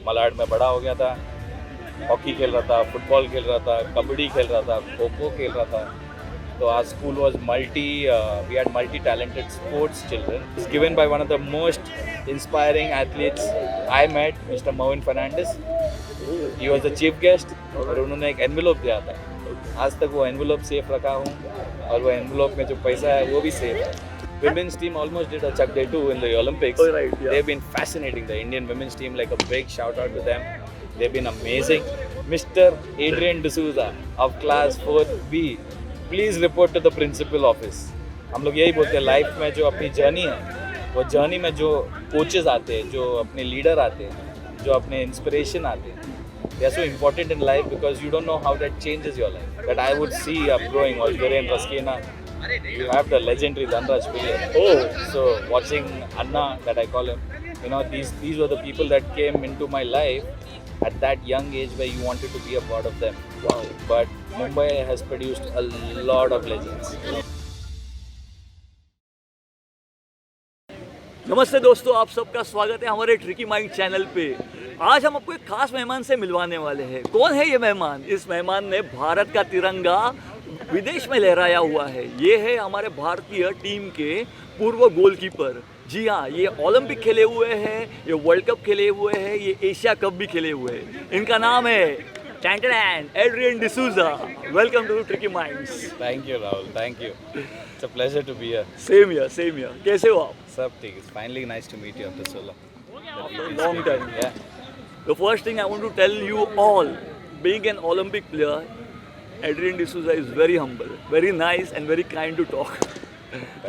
मलाड में बड़ा हो गया था, हॉकी खेल रहा था, फुटबॉल खेल रहा था, कबड्डी खेल रहा था, खो खो खेल रहा था. So our school was we had multi-talented sports children. It's given by one of the most inspiring athletes I met, Mr. Mervin Fernandez. He was the chief guest और उन्होंने एक envelope दिया था. आज तक वो envelope safe रखा हूँ और वो envelope में जो पैसा है वो भी safe है. Women's team almost did a chuck day too in the Olympics. Oh, right, yeah. They've been fascinating. The Indian women's team, like a big shout out to them. They've been amazing. Mr. Adrian D'souza of class 4B. Please report to the principal office. हम लोग यही बोलते हैं life में जो अपनी journey है वो जर्नी में जो कोचेस आते हैं, जो अपने लीडर आते हैं, जो अपने इंस्पिरेशन आते हैं, they are so important in life because you don't know how that changes your life. That I would see up growing और Viren रस्कीना, you have the legendary Dhanraj Pillai. So watching Anna, that I call him, you know, these were the people that came into my life at that young age where you wanted to be a part of them. Wow. But Mumbai has produced a lot of legends. नमस्ते दोस्तों, आप सबका स्वागत है हमारे tricky mind channel पे. आज हम आपको एक खास मेहमान से मिलवाने वाले हैं. कौन है ये मेहमान? इस मेहमान ने भारत का तिरंगा विदेश में लहराया हुआ है. ये है हमारे भारतीय टीम के पूर्व गोलकीपर. जी हाँ, ये ओलंपिक खेले हुए हैं, ये वर्ल्ड कप खेले हुए हैं, ये एशिया कप भी खेले हुए हैं. इनका नाम है Adrian D'souza. Welcome to Tricky Minds. Thank you, Rahul. Thank you. It's a pleasure to be here. Same here. कैसे हो आप? सब ठीक. It's finally nice to meet you after so long. After a long time. Yeah. The first thing I want to tell you all, being an Olympic player, Adrian D'souza is very humble, very nice and very kind to talk.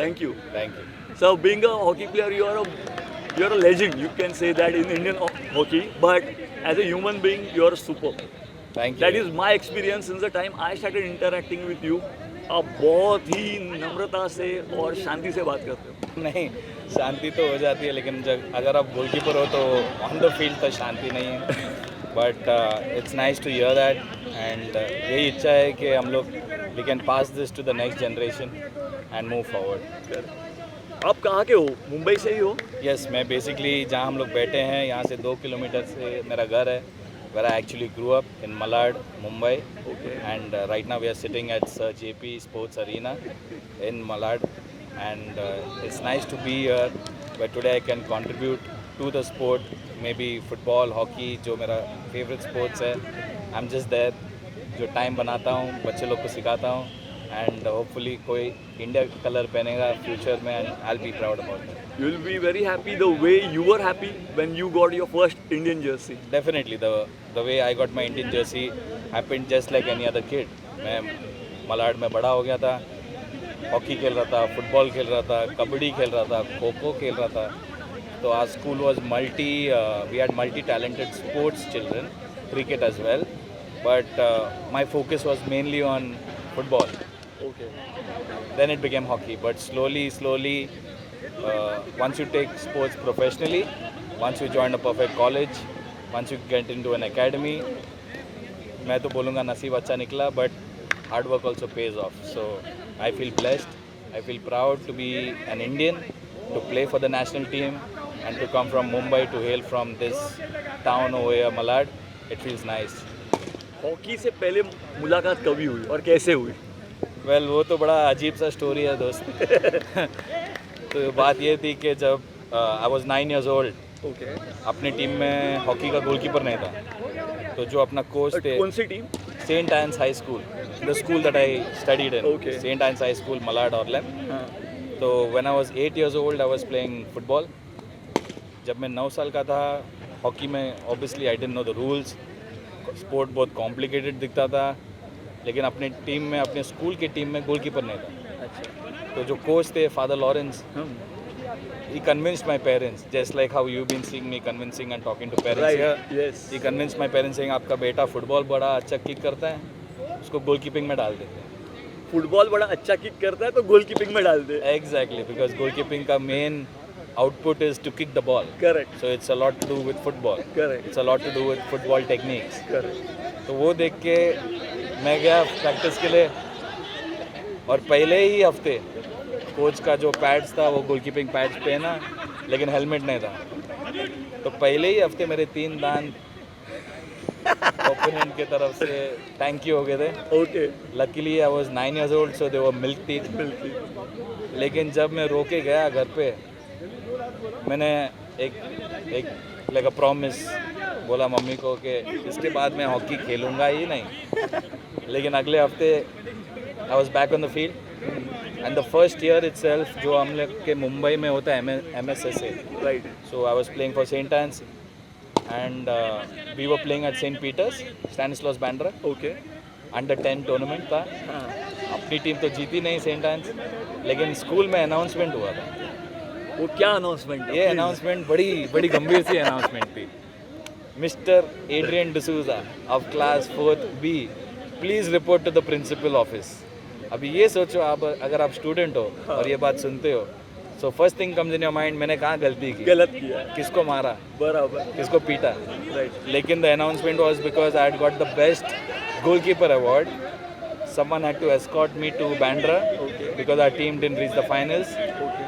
Thank you. Thank you. So being a hockey player, you're a legend. You can say that in Indian hockey, but as a human being, you're superb. Thank you. That is my experience since the time I started interacting with you. आप बहुत ही नम्रता से और शांति से बात करते हो. नहीं, शांति तो हो जाती है, लेकिन जब अगर आप गोलकीपर हो तो ऑन द फील्ड तो शांति नहीं है. But it's nice to hear that and यही इच्छा है कि हम लोग we can pass this to the next generation and move forward. आप कहाँ के हो? मुंबई से ही हो? यस, मैं बेसिकली जहाँ हम लोग बैठे हैं यहाँ से 2 किलोमीटर से मेरा घर है. Where I actually grew up in Malad, Mumbai. Okay. And right now we are sitting at Sir JP Sports Arena in Malad. And it's nice to be here. But today I can contribute to the sport. Maybe football, hockey, जो मेरा favorite sports है. I'm just there. जो time बनाता हूँ, बच्चे लोग को सिखाता हूँ. And hopefully कोई India color पहनेगा future में and I'll be proud about it. You will be very happy the way you were happy when you got your first Indian jersey. Definitely, the way I got my Indian jersey happened just like any other kid. मैं मलाड में बड़ा हो गया था, hockey खेल रहा था, football खेल रहा था, कबड्डी खेल रहा था, खो खो खेल रहा था. तो our school was we had multi-talented sports children, cricket as well. But my focus was mainly on football. Okay. Then it became hockey. But slowly, once you take sports professionally, once you join a perfect college, once you get into an academy, मैं तो बोलूँगा नसीब अच्छा निकला, but hard work also pays off. So I feel blessed. I feel proud to be an Indian, to play for the national team, and to come from Mumbai to hail from this town over here, Malad. It feels nice. Hockey से पहले मुलाकात कभी हुई और कैसे हुई? Well, वो तो बड़ा अजीब सा स्टोरी है दोस्त. तो बात ये थी कि जब I was 9 years old, Okay. अपनी टीम में हॉकी का गोलकीपर नहीं था. तो जो अपना कोच थे, कौन सी team? Saint Anne's high school, the school that I studied in. Okay. Saint Anne's high school, Malad, Orlem. हाँ. तो when I was 8 years old, I was playing football. जब मैं 9 साल का था, हॉकी में obviously I didn't know the rules. Sport बहुत complicated दिखता था, लेकिन अपने टीम में, अपने स्कूल की टीम में गोलकीपर नहीं था. अच्छा. तो जो कोच थे, father Lawrence, he convinced my parents, just like how you've been seeing me convincing and talking to parents Right. here. Yes. He convinced my parents saying आपका बेटा फुटबॉल बड़ा अच्छा किक करता है, उसको गोलकीपिंग में डाल देते हैं. फुटबॉल बड़ा अच्छा किक करता है तो गोलकीपिंग में डाल दे. Exactly, because goalkeeping का main output is to kick the ball. Correct. So it's a lot to do with football. Correct. It's a lot to do with football techniques. Correct. तो वो देख के मैं गया प्रैक्टिस के लिए, और पहले ही हफ्ते कोच का जो पैड्स था वो गोलकीपिंग पैड्स पहना, लेकिन हेलमेट नहीं था. तो पहले ही हफ्ते मेरे 3 दांत ओपोनेंट के तरफ से थैंक यू हो गए थे. Okay. Luckily I was 9 years old, so they were milk teeth. लेकिन जब मैं रो के गया घर पे, मैंने एक लाइक अ प्रॉमिस बोला मम्मी को कि इसके बाद मैं हॉकी खेलूँगा ही नहीं. लेकिन अगले हफ्ते I was back on the field and the first year itself जो हम लोग के मुंबई में होता है MSSA, right. so I was playing for St. Anne's and we were playing at St. Peter's, Stanislaus Bandra. Okay. Under 10 tournament था. हाँ. अपनी टीम तो जीती नहीं सेंट एंस, लेकिन स्कूल में अनाउंसमेंट हुआ था. वो क्या अनाउंसमेंट? ये अनाउंसमेंट बड़ी गंभीर सी अनाउंसमेंट थी. Mister Adrian D'Souza of class 4th B, please report to the principal office. अभी ये सोचो, आप अगर आप स्टूडेंट हो और ये बात सुनते हो, so first thing comes in your mind, मैंने कहाँ गलती की, गलत किया, किसको मारा, बराबर, किसको पीटा. राइट. लेकिन the announcement was because I had got the best goalkeeper award. Someone had to escort me to Bandra because our team didn't reach the finals.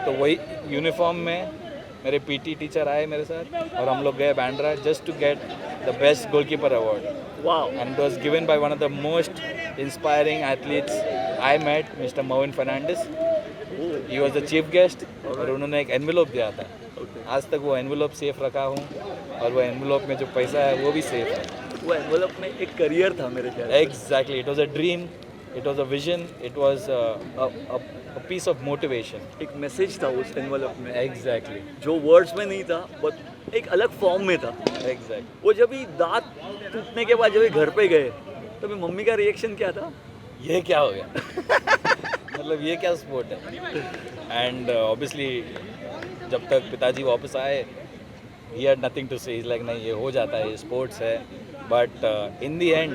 तो वही यूनिफॉर्म में मेरे पीटी टीचर आए मेरे साथ और हम लोग गए Bandra just to get the best goalkeeper award. Wow. And it was given by one of the most inspiring athletes I met, Mr. Mervin Fernandez. He was the chief guest और उन्होंने एक एनवेलोप दिया था. आज तक वो एनवेलोप सेफ रखा हूँ और वो एनवेलोप में जो पैसा है वो भी सेफ है. वो एनवेलप में एक करियर था मेरे ख्याल. Exactly, it was a dream, it was a vision, it was a piece of motivation. एक मैसेज था उस एनवेलप में. Exactly, जो वर्ड्स में नहीं था, बट एक अलग फॉर्म में था. exactly. वो जब ही दांत टूटने के बाद जब ये घर पे गए, तभी मम्मी का रिएक्शन क्या था? ये क्या हो गया? मतलब ये क्या स्पोर्ट है? एंड ऑब्वियसली जब तक पिताजी वापस आए, he had nothing to say. He's like नहीं, ये हो जाता है, ये स्पोर्ट्स है. बट इन दी एंड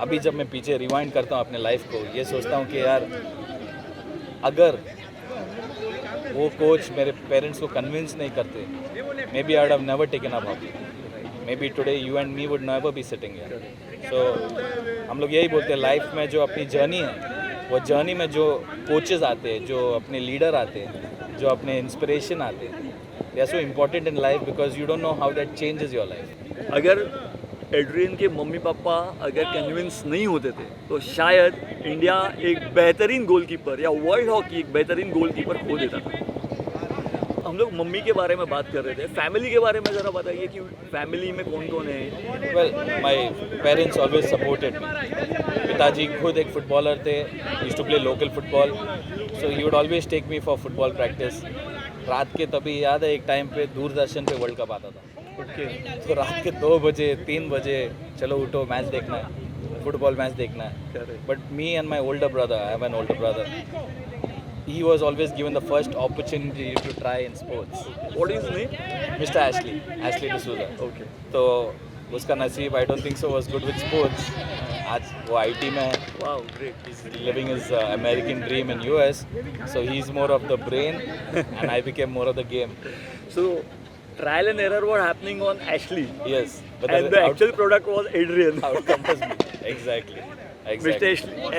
अभी जब मैं पीछे रिवाइंड करता हूँ अपने लाइफ को, ये सोचता हूँ कि यार अगर वो कोच मेरे पेरेंट्स को कन्विंस नहीं करते, maybe I would have never taken up hockey. Maybe today you and me would never be sitting here. So हम लोग यही बोलते हैं, लाइफ में जो अपनी जर्नी है, वो जर्नी में जो कोचेस आते हैं, जो अपने लीडर आते हैं, जो अपने इंस्पिरेशन आते हैं, they are so important in life because you don't know how that changes your life. अगर एड्रियन के मम्मी पापा अगर कन्विंस नहीं होते थे, तो शायद इंडिया एक बेहतरीन गोलकीपर या वर्ल्ड हॉकी एक बेहतरीन गोलकीपर खो देता था. हम लोग मम्मी के बारे में बात कर रहे थे, फैमिली के बारे में ज़रा बताइए कि फैमिली में कौन कौन है? Well, my parents always supported me. पिताजी खुद एक फुटबॉलर थे, used to play local football, so he would always take me for football practice. रात के तभी याद है एक टाइम पे दूरदर्शन पे वर्ल्ड कप आता था. ओके. तो रात के 2 बजे 3 बजे चलो उठो, मैच देखना है, फुटबॉल मैच देखना है. But me and my older brother, I have an older brother, he was always given the first opportunity to try in sports. What is his name? Mr. Ashley D'souza. Okay. तो उसका नसीब I don't think so was good with sports. आज वो IT में है. Wow, great. He's living his American dream in US. So he's more of the brain and I became more of the game. So trial and error were happening on Ashley. Yes. But And the actual product was Adrian. outcome was me. Exactly. Mr.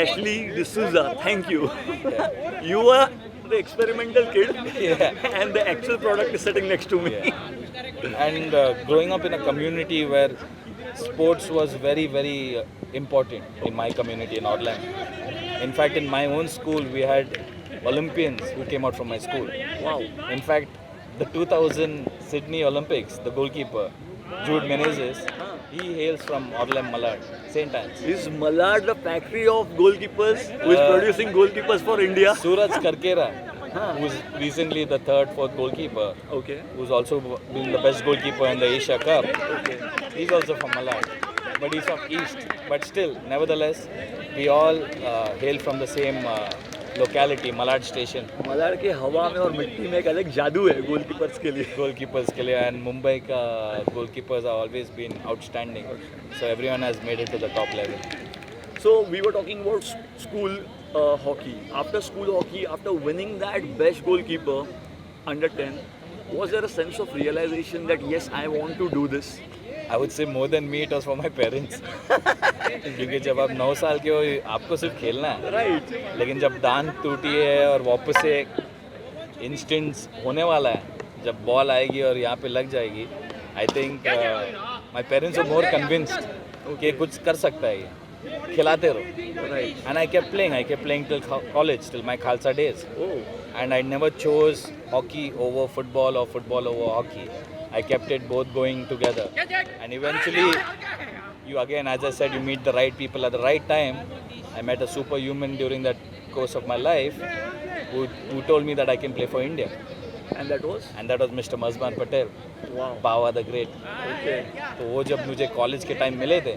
Ashley D'souza, thank you. Yeah. You are the experimental kid, Yeah. and the actual product is sitting next to me. Yeah. And growing up in a community where sports was very, very important in my community in Orlando. In fact, in my own school, we had Olympians who came out from my school. Wow. In fact, the 2000 Sydney Olympics, the goalkeeper, Jude Menezes, he hails from Orlando, Malad, St. Anne's. Is Malad the factory of goalkeepers who is producing goalkeepers for India? Suraj Karkera, who's recently the 3rd, 4th goalkeeper, Okay. who's also been the best goalkeeper in the Asia Cup. Okay. He's also from Malad, but he's from East. But still, nevertheless, we all hail from the same locality, Malad Station. Malad के हवा में और मिट्टी में एक अलग जादू है गोलकीपर्स के लिए. Goalkeepers के लिए, and Mumbai का goalkeepers have always been outstanding. So everyone has made it to the top level. So we were talking about school hockey. After school hockey, after winning that best goalkeeper under 10, was there a sense of realization that yes, I want to do this? I would say more than me, it was for my parents. क्योंकि जब आप 9 साल के हो, आपको सिर्फ खेलना है. Right. लेकिन जब दांत टूटी है और वापस से इंस्टेंट्स होने वाला है, जब बॉल आएगी और यहाँ पे लग जाएगी, I think my parents were more convinced कि कुछ कर सकता है ये, खिलाते रहो. Right. And I kept playing till college, till my Khalsa days. Oh. And I never chose hockey over football or football over hockey. I kept it both going together. And eventually, you again, as I said, you meet the right people at the right time. I met a superhuman during that course of my life who told me that I can play for India. And that was? And that was Mr. Mazban Patel, Wow. Bawa the Great. Okay. तो वो जब मुझे college के time मिले थे,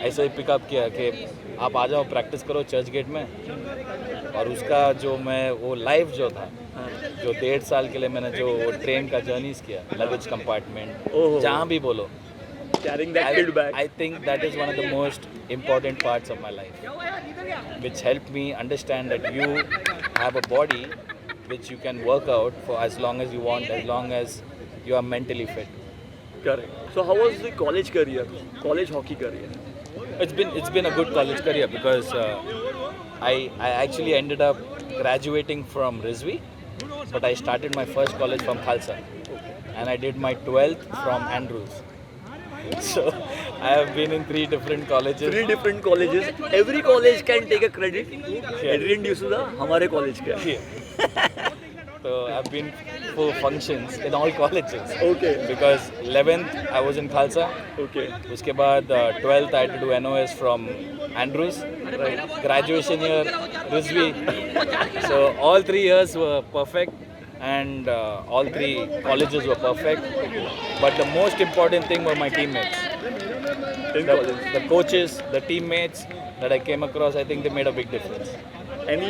ऐसे ही pickup किया कि आप आ जाओ प्रैक्टिस करो चर्च गेट में. और उसका जो मैं वो लाइफ जो था, जो 1.5 साल के लिए मैंने जो ट्रेन का जर्नीज किया, लगेज कंपार्टमेंट, जहाँ भी बोलो, Carrying that kid back. I think that is one of the most important parts of my life, which helped me understand that you have a body which you can work out for as long as you want, as long as you are mentally fit. Correct. So how was the college career? College hockey career? It's been a good college career because I actually ended up graduating from Rizvi, but I started my first college from Khalsa, and I did my 12th from Andrews. So I have been in 3 different colleges. 3 different colleges. Every college can take a credit. Adrian D'souza हमारे college का. Yeah. So I've been for functions in all colleges. Okay. Because 11th I was in Khalsa. Okay. उसके बाद 12th I had to do NOS from Andrews. Right. Graduation year Rizvi. So all 3 years were perfect. And all 3 colleges were perfect. But the most important thing were my teammates. The coaches, the teammates that I came across, I think they made a big difference. Any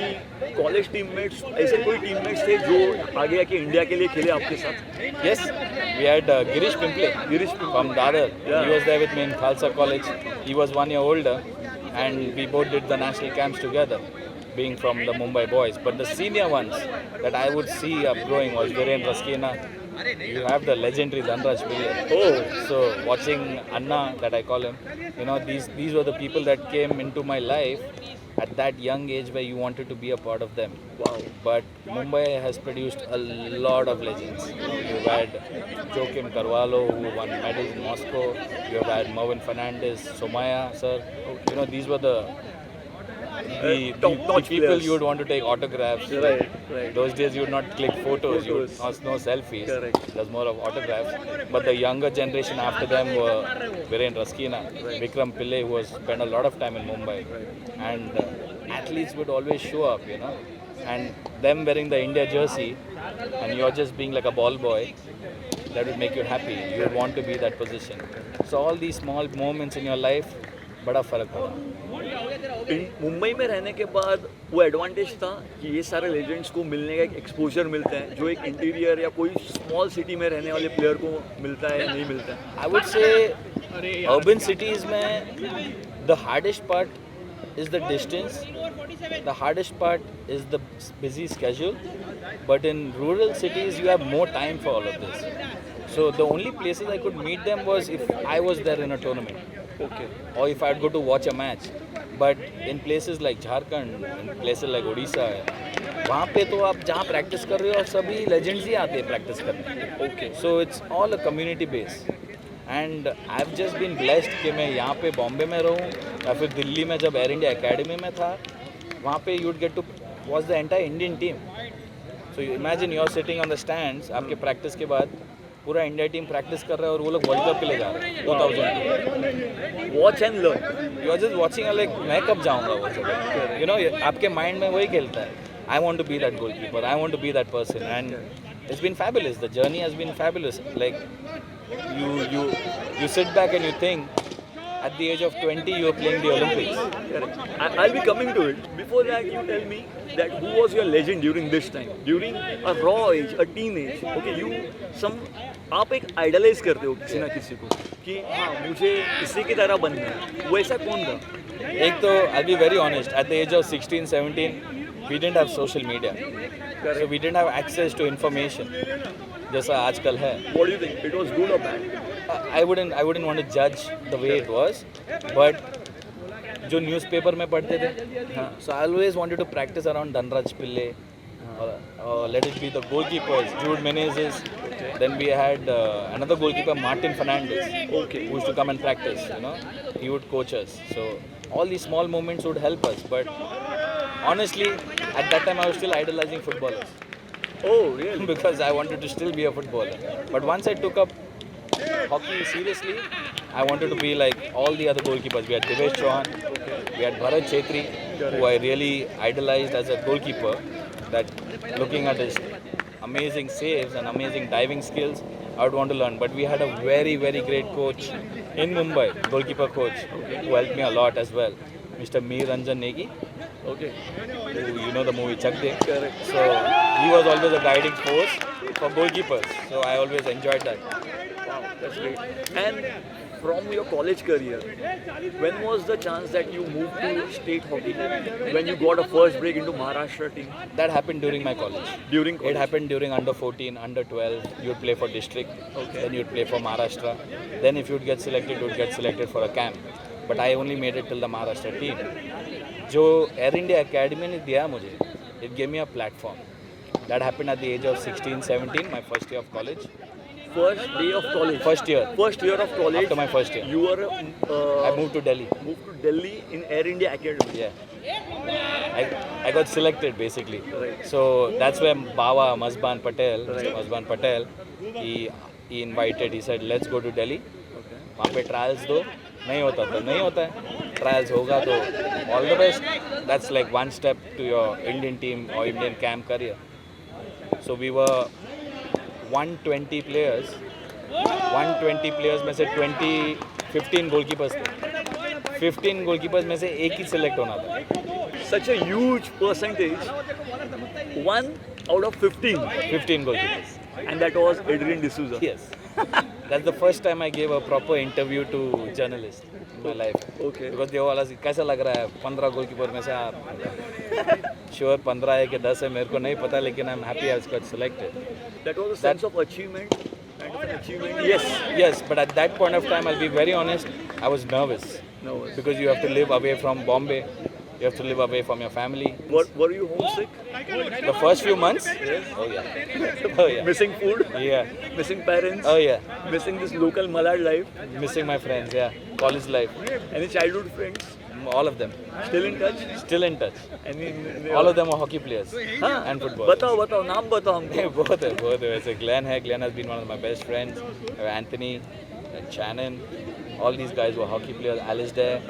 college teammates, ऐसे कोई teammates थे जो आगे आके India के लिए खेले आपके साथ? Yes, we had Girish Pimple from Dadar. Yeah. He was there with me in Khalsa College. He was 1 year older, and we both did the national camps together, being from the Mumbai boys. But the senior ones that I would see up growing was Viren Raskina. You have the legendary Dhanraj Pillai. Oh. So watching Anna, that I call him, you know, these were the people that came into my life at that young age where you wanted to be a part of them. Wow. But Mumbai has produced a lot of legends. You've had Joakim Carvalho, who won medals in Moscow. You've had Mervyn Fernandez, Somaya, sir. You know, these were the top people players. you would want to take autographs. Right. Right. Those days you would not click photos, you would no selfies. Correct. It was more of autographs. But the younger generation after them were Viren Raskina, Vikram Pillai, who has spent a lot of time in Mumbai. And athletes would always show up, you know. And them wearing the India jersey and you're just being like a ball boy, that would make you happy. You would want to be that position. So all these small moments in your life, बड़ा फर्क पड़ा. मुंबई में रहने के बाद वो advantage था कि ये सारे लेजेंड्स को मिलने का एक एक्सपोजर मिलता है जो एक इंटीरियर या कोई स्मॉल सिटी में रहने वाले प्लेयर को मिलता है या नहीं मिलता है. I would say urban cities में the hardest part is the distance. The hardest part is the busy schedule. But in rural cities you have more time for all of this. So the only places I could meet them was if I was there in a tournament. Okay. Or if I'd go to watch a match. But in places like Jharkhand, in places like Odisha, वहाँ पे तो आप जहाँ practice कर रहे हो सभी legends ही आते हैं प्रैक्टिस करने. Okay. So it's all a community base. And I've just been blessed कि मैं यहाँ पे बॉम्बे में रहूँ या फिर दिल्ली में जब एयर इंडिया एकेडमी में था वहाँ पे you'd get to watch the entire Indian team. So you imagine you're sitting on the stands आपके प्रैक्टिस के बाद पूरा इंडिया टीम प्रैक्टिस कर रहा है और वो लोग वर्ल्ड कप के लिए जा रहे हैं 2002. Watch and learn. You are just watching like मैं कब जाऊंगा वो सब. यू नो आपके माइंड में वही खेलता है. I want to be that goalkeeper, I want to be that person. And it's been fabulous. The journey has been fabulous. Like you sit back and you think at the age of 20 you are playing the Olympics. Correct. I'll be coming to it. Before that, you tell me that who was your legend during this time, during a raw age, a teenage. Okay, आप एक idolise करते हो किसी ना किसी को कि हाँ मुझे इसी की तरह बनना है. वो ऐसा कौन था? एक तो I'll be very honest, at the age of 16, 17, we didn't have social media. So we didn't have access to information जैसा आजकल है. What do you think? It was good or bad? I wouldn't want to judge the way it was, but जो newspaper में पढ़ते थे, हाँ, so I always wanted to practice around Dhanraj Pillai, Let it be the goalkeepers, Jude Menezes. Then we had another goalkeeper, Martin Fernandez, who used to come and practice. He would coach us. So all these small moments would help us. But honestly, at that time I was still idolizing footballers. Oh, really? Because I wanted to still be a footballer. But once I took up hockey seriously, I wanted to be like all the other goalkeepers. We had Divesh Chauhan, we had Bharat Chetri, who I really idolized as a goalkeeper. That looking at his amazing saves and amazing diving skills, I would want to learn. But we had a very, very great coach in Mumbai, goalkeeper coach, who helped me a lot as well, Mr. Mir Ranjan Negi. Okay. You know the movie Chak De. Correct. So he was always a guiding force for goalkeepers. So I always enjoyed that. Wow, that's great. And from your college career, when was the chance that you moved to state hockey? When you got a first break into Maharashtra team? That happened during my college. During college? It happened during under 14, under 12. You'd play for district. Okay. Then you'd play for Maharashtra. Then if you'd get selected, you'd get selected for a camp. But I only made it till the Maharashtra team. जो Air India Academy ने दिया मुझे, it gave me a platform. That happened at the age of 16, 17, my first year of college. First day of college? First year. First year of college? After my first year. You were... I moved to Delhi. Moved to Delhi in Air India Academy? Yeah. I got selected basically. Right. So that's where Bawa Mazban Patel, Mr. Mazban Patel, he invited, he said, let's go to Delhi. Okay. वहाँ पे trials दो, नहीं होता तो नहीं होता है, trials होगा तो all the best. That's like one step to your Indian team और Indian camp career. So we were 120 players. 120 players में से 15 गोलकीपर्स थे. 15 गोलकीपर्स में से एक ही सिलेक्ट होना था. Such a huge percentage, 1 out of 15. 15 goalkeepers. And that was Adrian D'souza. Yes. That's the first time I gave a proper interview to journalists in my life. Okay. Because they all asked, कैसा लग रहा है 15 goalkeeper में से आप? Sure 15 है कि 10 है मेरे को नहीं पता, लेकिन I'm happy I was got selected. That was a sense of achievement. Kind of an achievement. Yes, but at that point of time, I'll be very honest, I was nervous. Nervous. Because you have to live away from Bombay. You have to live away from your family. Were you homesick? The first few months? Yes. Oh yeah. Oh yeah. Missing food? Yeah. Missing parents? Oh yeah. Missing this local Malad life? Missing my friends, yeah. College life. Any childhood friends? All of them. Still in touch? Still in touch. Any? All of them are hockey players हाँ? and football. बताओ नाम बताओ हमको. बहुत है वैसे. Glenn है. Glenn has been one of my best friends. Anthony, Shannon, all these guys were hockey players. Alistair,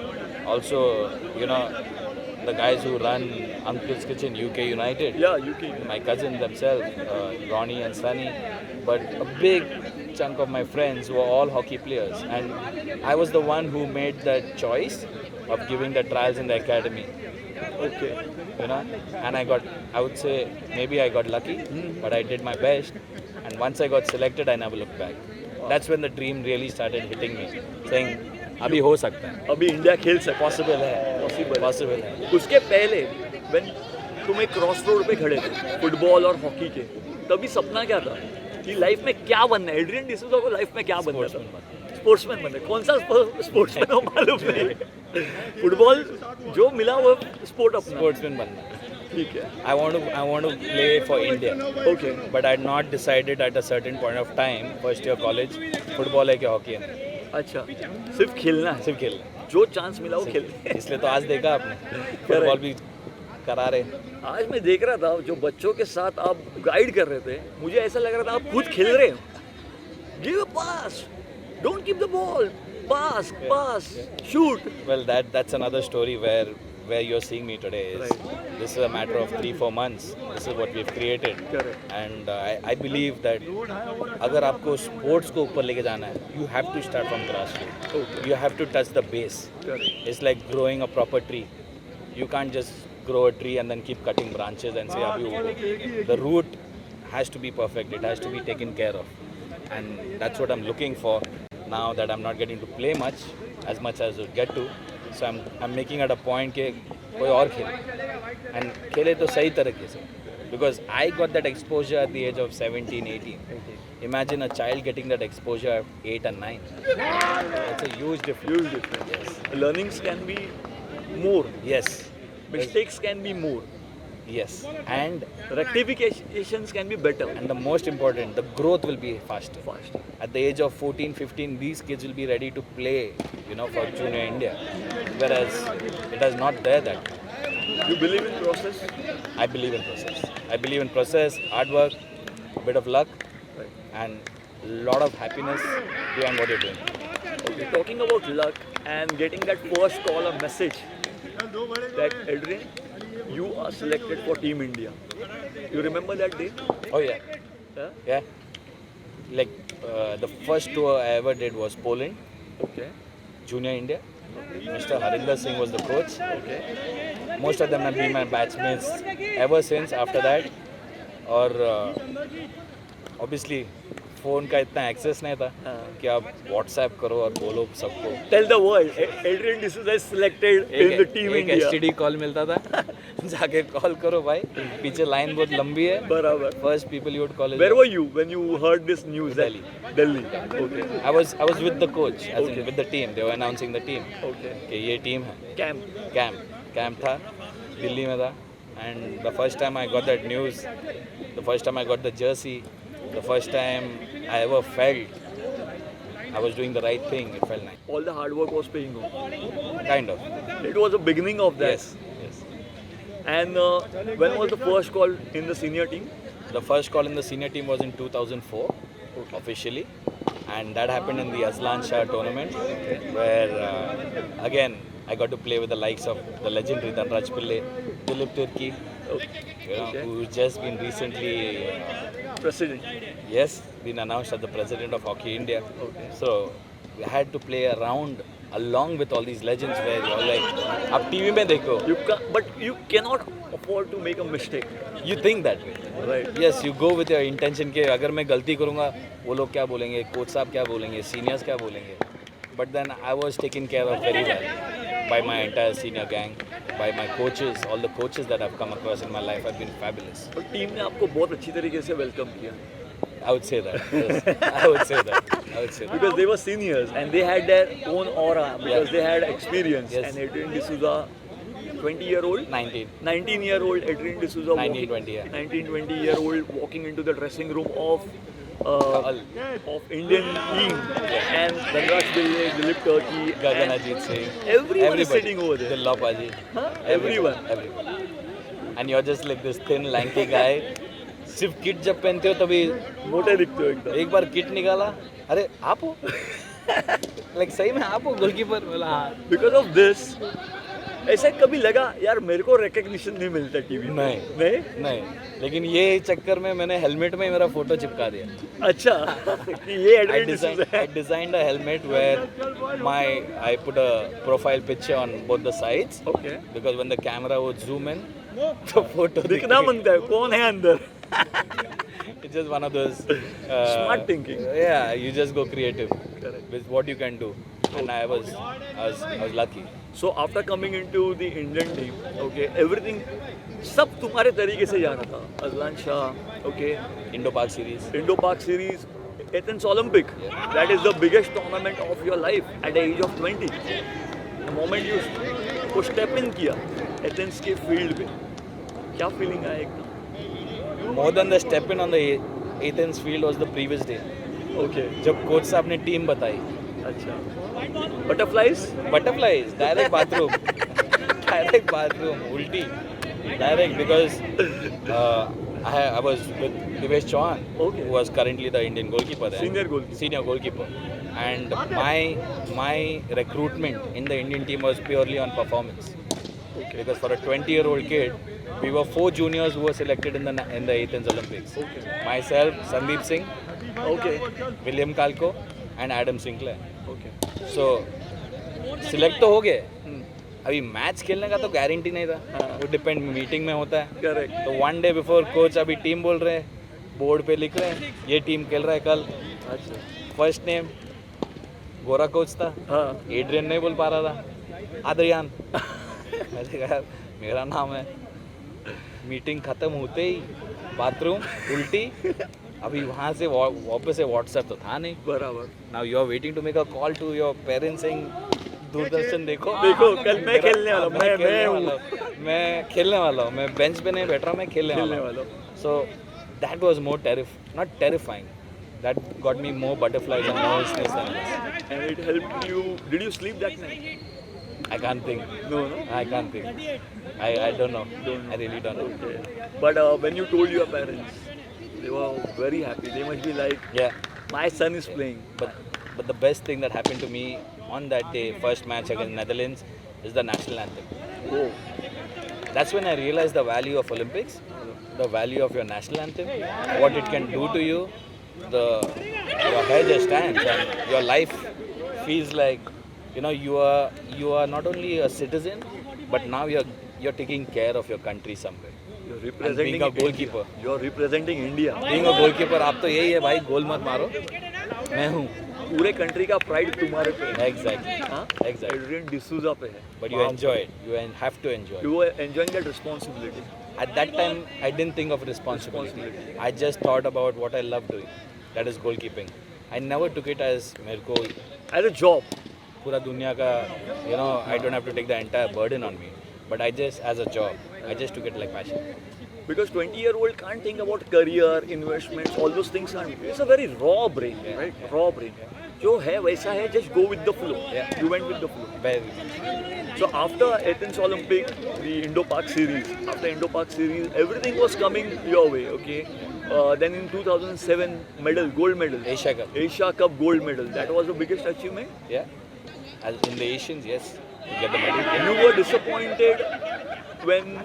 also, the guys who run Uncle's Kitchen, UK United. Yeah, UK. My cousins themselves, Ronnie and Sunny. But a big chunk of my friends were all hockey players. And I was the one who made that choice of giving the trials in the academy. Okay. And I would say, maybe I got lucky, but I did my best. And once I got selected, I never looked back. That's when the dream really started hitting me, saying, अभी हो सकता है. अभी India खेल सकता है. Possible है. Possible है. उसके पहले when तुम एक क्रॉस रोड पे खड़े थे फुटबॉल और हॉकी के, तभी सपना क्या था कि लाइफ में क्या बनना है? एड्रियन डिसूजा को लाइफ में क्या बनना था? स्पोर्ट्समैन बनना. कौन सा स्पोर्ट्समैन हो मालूम नहीं. फुटबॉल जो मिला वो स्पोर्ट अपना. स्पोर्ट्समैन बनना. ठीक है. I want to play for India. Okay. But I had not decided at a certain point of time, first year college, football है कि हॉकी है. अच्छा, सिर्फ खेलना है. सिर्फ खेलना. जो चांस मिला वो खेल. इसलिए तो आज देखा आपने फुटबॉल भी करा रहे. आज मैं देख रहा था जो बच्चों के साथ आप गाइड कर रहे थे, मुझे ऐसा लग रहा था आप खुद खेल रहे हो. Give a pass, don't keep the ball, pass, shoot. Well, that's another story where you're seeing me today. This is a matter of 3-4 months. This is what we've created. Correct. And I believe that अगर आपको sports को ऊपर लेके जाना है, you have to start from grassroots. Okay. You have to touch the base. Correct. It's like growing a proper tree. You can't just grow a tree and then keep cutting branches and say abhi ugo. The root has to be perfect. It has to be taken care of. And that's what I'm looking for now that I'm not getting to play much as I would get to. So I'm making it a point कि कोई और खेले and खेले तो सही तरीके से, because I got that exposure at the age of 17, 18. Imagine a child getting that exposure at 8 and 9. That's a huge difference. Huge difference. Yes. Learnings can be more. Yes. Mistakes can be more. Yes, and Rectifications can be better. the most important, the growth will be faster. Fast. At the age of 14, 15, these kids will be ready to play, for junior India. Whereas it is not there that time. You believe in process? I believe in process. I believe in process, hard work, a bit of luck, Right. and a lot of happiness behind what you're doing. Okay, talking about luck and getting that first call or message that Adrian, you are selected for Team India. You remember that day? Oh yeah, Huh? yeah. Like the first tour I ever did was Poland, Okay. Junior India. Mr. Harinder Singh was the coach. Okay. Most of them have been my batchmates ever since after that. और obviously phone का इतना access नहीं था कि आप WhatsApp करो और बोलो सबको. Tell the world, Adrian D'souza is selected in the Team एक India. STD कॉल मिलता था. जाके कॉल करो भाई, पीछे लाइन बहुत लंबी है. बराबर. First people you would call is Where were you when you heard this news? Delhi. Delhi. Okay. I was with the coach, as Okay. in with the team. They were announcing the team. Okay. कि ये team है. Camp. Camp था, दिल्ली में था. And the first time I got that news, the first time I got the jersey, the first time I ever felt I was doing the right thing, it felt nice. All the hard work was paying off. Kind of. It was the beginning of that. Yes. And when was the first call in the senior team? The first call in the senior team was in 2004, officially. And that happened in the Aslan Shah tournament, where again I got to play with the likes of the legendary Dhanraj Pillai, Dilip Turki, who's just been recently, President. yes, been announced as the president of Hockey India. Okay. So we had to play around along with all these legends where you're like, आप TV में देखो, But you cannot afford to make a mistake. you think that way. Right. Yes, you go with your intention कि अगर मैं गलती करूँगा वो लोग क्या बोलेंगे, कोच साहब क्या बोलेंगे, सीनियर्स क्या बोलेंगे. But then I was taken care of very well by my entire senior gang, by my coaches. All the coaches that I've come across in my life have been fabulous. और team ने आपको बहुत अच्छी तरीके से welcome किया. I would say that. Yes. I would say that. Because they were seniors and they had their own aura because Yeah. they had experience. Yes. And Adrian D'souza, 20-year-old, 19. 19-year-old Adrian D'souza, 19, 20, yeah. 19-20-year-old walking into the dressing room of All. Indian team and Dhanraj Pillai, Dilip Turki, Gagan and Ajit Singh. everyone is sitting over there. Dilla Paji. Huh? Everyone. And you're just like this thin, lanky guy. सिर्फ kit जब पहनते हो तभी मोटे दिखते हो एकदम. एक बार किट निकाला, अरे आप हो. लाइक सही में आप हो गोलकीपर. बोला हाँ. Because of this, ऐसा कभी लगा यार मेरे को रिकग्निशन नहीं मिलता टीवी में. नहीं. नहीं. लेकिन ये चक्कर में मैंने हेलमेट में मेरा फोटो चिपका दिया. अच्छा कि ये Adrian D'souza I है. designed a helmet where I put a profile picture on both the sides. Okay. Because when the camera would zoom in, the photo दिखना बनता है कौन है अंदर. It's just one of those Smart thinking. Yeah, you just go creative Correct. with what you can do, and I was lucky. So after coming into the Indian team, okay, everything सब तुम्हारे तरीके से जाना था. Aslan Shah, okay, Indo-Pak series. Indo-Pak series, Athens Olympic. That is the biggest tournament of your life at the age of 20. The moment you को step in किया Athens के field पे, क्या feeling आया एकदम? More than the step in on the Athens field was the previous day. Okay. जब coach साहब ने टीम बताई. अच्छा. Butterflies? Butterflies, direct bathroom. Direct bathroom, ulti. Direct because I was with Divesh Chauhan, Okay. who was currently the Indian goalkeeper there. Senior goalkeeper. And my recruitment in the Indian team was purely on performance. Okay. Because for a 20-year-old kid, we were 4 juniors who were selected in the Athens Olympics. Okay. Myself, Sandeep Singh, Okay. William Kalko, and Adam Sinclair. Okay. So select तो हो गए. अभी match खेलने का तो guarantee नहीं था. वो डिपेंड मीटिंग में होता है. Correct. तो 1 day बिफोर कोच अभी टीम बोल रहे हैं, बोर्ड पे लिख रहे हैं ये टीम खेल रहा है कल. अच्छा. फर्स्ट नेम गोरा कोच था. हाँ. एड्रियन नहीं बोल पा रहा था. आद्रियान. मैंने कहा मेरा नाम है. मीटिंग खत्म होते ही बाथरूम उल्टी. अभी वहाँ से वापस से व्हाट्सएप तो था नहीं. बराबर. Now you are waiting to make a call to your parents saying Doordarshan देखो देखो, कल मैं मेरा- खेलने वाला हूँ, मैं खेलने हूँ। वाला हूँ। मैं खेलने वाला हूँ, मैं बेंच पे नहीं बैठ रहा हूँ, मैं खेलने खेलने वाला वाला हूँ. So that was more not terrifying. That got me more butterflies and nervousness than this. And it helped you. Did you sleep that night? I can't think. No, no. I can't think. I don't know. Don't know. I really don't know. Okay. But when you told your parents, they were very happy. They must be like, Yeah. my son is playing. But the best thing that happened to me on that day, first match against Netherlands, is the national anthem. Oh, That's when I realized the value of Olympics, the value of your national anthem, what it can do to you. Your hair just stands and your life feels like you are not only a citizen, but now you're taking care of your country somewhere. you're And representing being a India. goalkeeper, You're representing India. being a goalkeeper, आप तो यही है भाई, गोल मत मारो, मैं हूँ. पूरे कंट्री का प्राइड तुम्हारे पे है. Exactly. हाँ? Exactly. एड्रियन डिसूजा पे है. But you enjoy it. You have to enjoy it. You were enjoying that responsibility. At that time, I didn't think of responsibility. I just thought about what I love doing. That is goalkeeping. I never took it as मेरे को As a job. पूरा दुनिया का, I don't have to take the entire burden on me. But I just, as a job, I just took it like passion. Because 20-year-old can't think about career, investments, all those things. It's a very raw brain, right? Raw brain. जो है वैसा है, just go with the flow. Yeah. You went with the flow. Very. So after Athens Olympic, the Indo-Pak series, everything was coming your way, okay? Then in 2007, gold medal. Asia Cup. Asia Cup gold medal. That was the biggest achievement. Yeah. As in the Asians, yes. You get the medal. You were disappointed when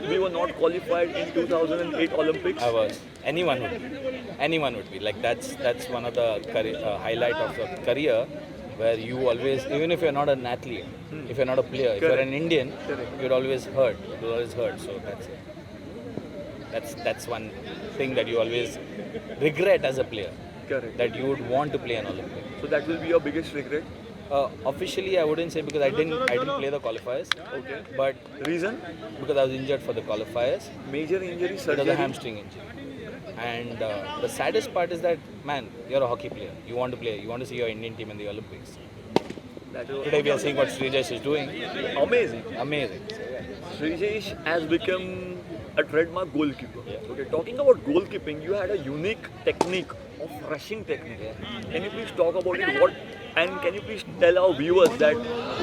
we were not qualified in 2008 Olympics. I was. Anyone would be. Like that's one of the highlight of the career, where you always, even if you're not an athlete, if you're not a player, if you're an Indian, you're always hurt. So that's it. That's one thing that you always regret as a player, Correct. that you would want to play an Olympic. So that will be your biggest regret. Officially, I wouldn't say, because I didn't play the qualifiers. Okay. But Reason? because I was injured for the qualifiers, Major injury, it was surgery. a hamstring injury. And the saddest part is that, man, you're a hockey player. You want to play. You want to see your Indian team in the Olympics. That is Today we are seeing what Srijesh is doing. amazing. Amazing. Srijesh has become a trademark goalkeeper. Yeah. Okay, talking about goalkeeping, you had a unique technique of rushing technique. Can you please talk about it? And can you please tell our viewers that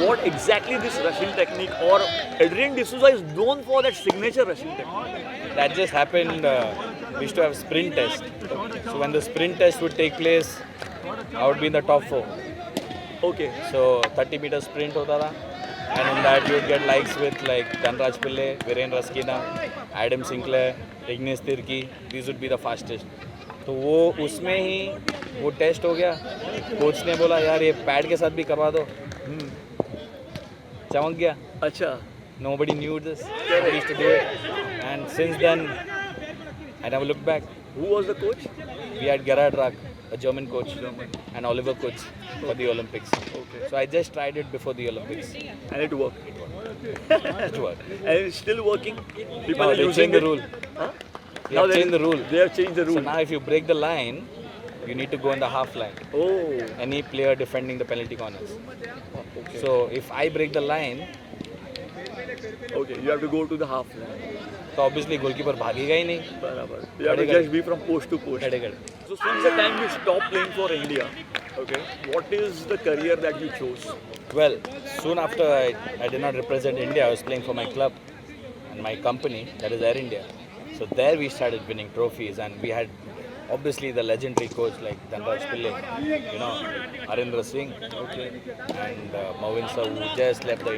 what exactly this rushing technique, or Adrian D'souza is known for that signature rushing technique? That just happened. We used to have sprint test. So when the sprint test would take place, I would be in the top 4. Okay. So 30-meter sprint hota tha. And in that you would get likes with like Dhanraj Pillai, Viren Raskina, Adam Sinclair, Ignis Tirki. These would be the fastest. तो वो उसमें ही वो test हो गया. Coach ने बोला यार ये पैड के साथ भी करवा दो. चमक गया. अच्छा. Nobody knew this. I used to do it. And since then, I never looked back. Who was the coach? We had Gerhard Rack, a German coach, and Oliver Kutz for the Olympics. Okay. So I just tried it before the Olympics. And it worked. It worked. And it's still working. People No, are they using changed the it. rule. Huh? They Now have they- changed the rule. They have changed the rule. So now if you break the line, you need to go in the half line. Oh. Any player defending the penalty corners. Okay. So if I break the line, Okay, you have to go to the half line. तो obviously goalkeeper भागेगा ही नहीं. बराबर. You have to खड़े just be from post to post. खड़े खड़े. So since the time you stopped playing for India, okay, what is the career that you chose? Well, soon after I did not represent India, I was playing for my club and my company, that is Air India. So there we started winning trophies, and we had obviously the legendary coach like Dhanraj Pillai, Arindra Singh, and Mawin Sahu, who just left the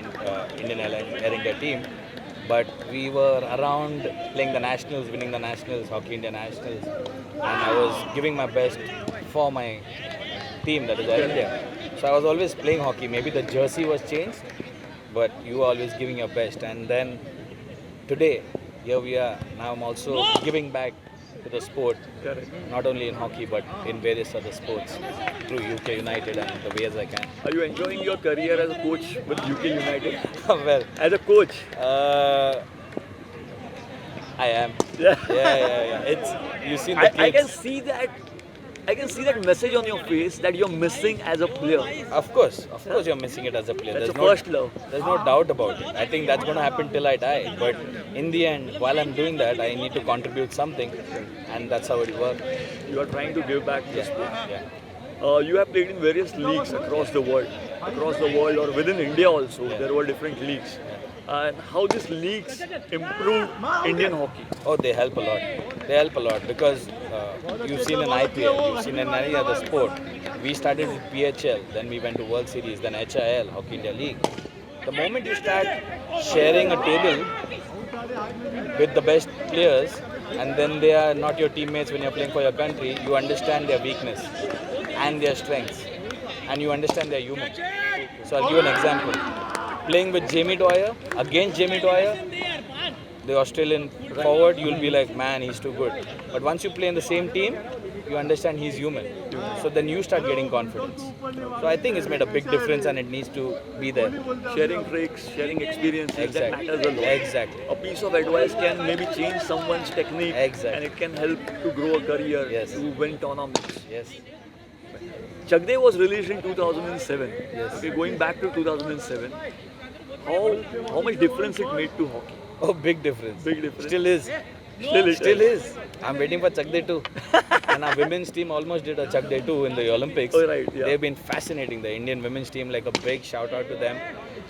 Indian Air India team. But we were around playing the nationals, winning the nationals, Hockey India nationals, and I was giving my best for my team, that is Air India. So I was always playing hockey. Maybe the jersey was changed, but you were always giving your best. And then today, here we are. Now I'm also giving back to the sport, Correct. not only in hockey but in various other sports through UK United and the ways I can. Are you enjoying your career as a coach with UK United? Well, As a coach? I am. Yeah. Yeah. It's, you've seen the clips. I can see that I can see that message on your face that you're missing as a player. Of course, you're missing it as a player. That's There's the first love. there's no doubt about it. I think that's going to happen till I die. But in the end, while I'm doing that, I need to contribute something, and that's how it'll work. You are trying to give back to the sport. Yeah. You have played in various leagues across the world, or within India also. There were different leagues. And how these leagues improve Indian hockey? Oh, they help a lot. They help a lot because you've seen in IPL, you've seen in any other sport. We started with PHL, then we went to World Series, then HIL, Hockey India League. The moment you start sharing a table with the best players, and then they are not your teammates when you're playing for your country, you understand their weakness and their strengths, and you understand they're human. So I'll give an example. Playing with Jamie Dwyer, against Jamie Dwyer, the Australian forward, you'll be like, man, he's too good. But once you play in the same team, you understand he's human. So then you start getting confidence. So I think it's made a big difference and it needs to be there. Sharing tricks, sharing experiences, Exactly. that matters a lot. Exactly. A piece of advice can maybe change someone's technique, Exactly. and it can help to grow a career, Yes. to win tournaments. Yes. Chak De was released in 2007. Yes. Okay, going back to 2007, how much difference it made to hockey? Oh, big difference. Big difference. Still is. Still is. I'm waiting for Chak De 2. And our women's team almost did a Chak De 2 in the Olympics. Oh, right, yeah. They've been fascinating. The Indian women's team, like a big shout out to them.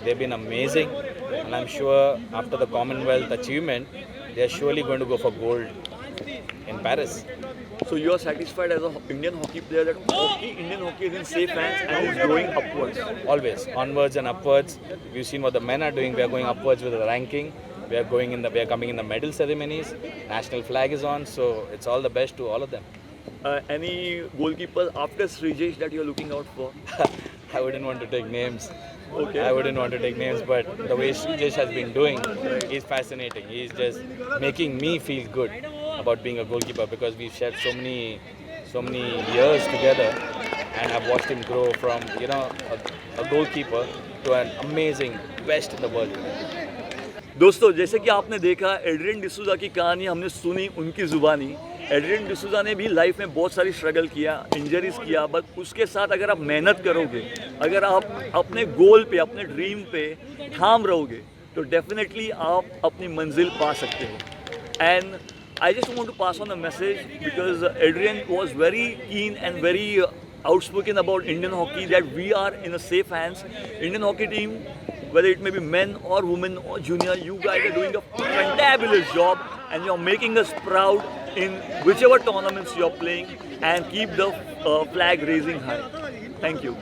They've been amazing. And I'm sure after the Commonwealth achievement, they're surely going to go for gold in Paris. So you are satisfied as an Indian hockey player that Indian hockey is in safe hands and is growing upwards? Always onwards and upwards. We've seen what the men are doing. We are going upwards with the ranking. We are coming in the medal ceremonies. National flag is on, so it's all the best to all of them. Any goalkeepers after Srijesh that you're looking out for? I wouldn't want to take names. Okay. I wouldn't want to take names, but the way Srijesh has been doing is fascinating. He's just making me feel good about being a goalkeeper because we've shared so many years together, and I've watched him grow from a goalkeeper to an amazing best in the world. दोस्तों जैसे कि आपने देखा Adrian D'Souza की कहानी हमने सुनी उनकी ज़ुबानी। एड्रियन डिसूजा ने भी लाइफ में बहुत सारी स्ट्रगल किया, इंजरीज किया, बट उसके साथ अगर आप मेहनत करोगे, अगर आप अपने गोल पे, अपने ड्रीम पे ठाम रहोगे, तो डेफिनेटली आप अपनी मंजिल पा सकते हो। And I just want to pass on a message because Adrian was very keen and very outspoken about Indian hockey that we are in a safe hands. Indian hockey team, whether it may be men or women or junior, you guys are doing a fantabulous job and you're making us proud in whichever tournaments you're playing and keep the flag raising high. Thank you.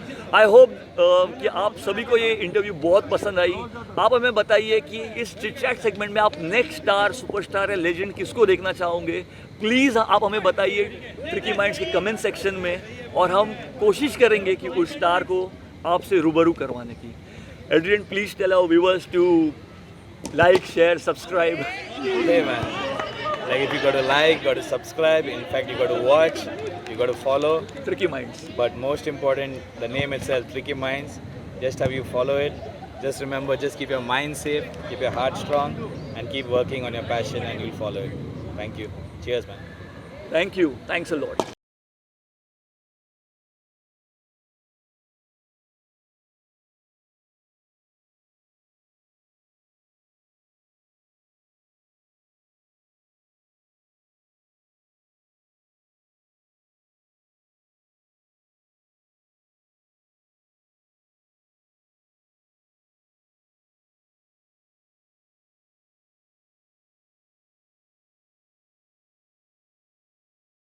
I hope कि आप सभी को ये interview बहुत पसंद आई। आप हमें बताइए कि इस चिट चैट सेगमेंट में आप नेक्स्ट स्टार, सुपरस्टार या लेजेंड किसको देखना चाहोगे। प्लीज़ आप हमें बताइए ट्रिकी माइंड्स के कमेंट सेक्शन में, और हम कोशिश करेंगे कि उस स्टार को आपसे रूबरू करवाने की। Adrian, please tell our viewers to like, share, subscribe. Hey man, like if you got to like, got to subscribe, in fact you got to watch, you got to follow. Tricky minds. But most important, the name itself, Tricky Minds, just have you follow it. Just remember, just keep your mind safe, keep your heart strong, and keep working on your passion and you'll follow it. Thank you. Cheers man. Thank you, thanks a lot.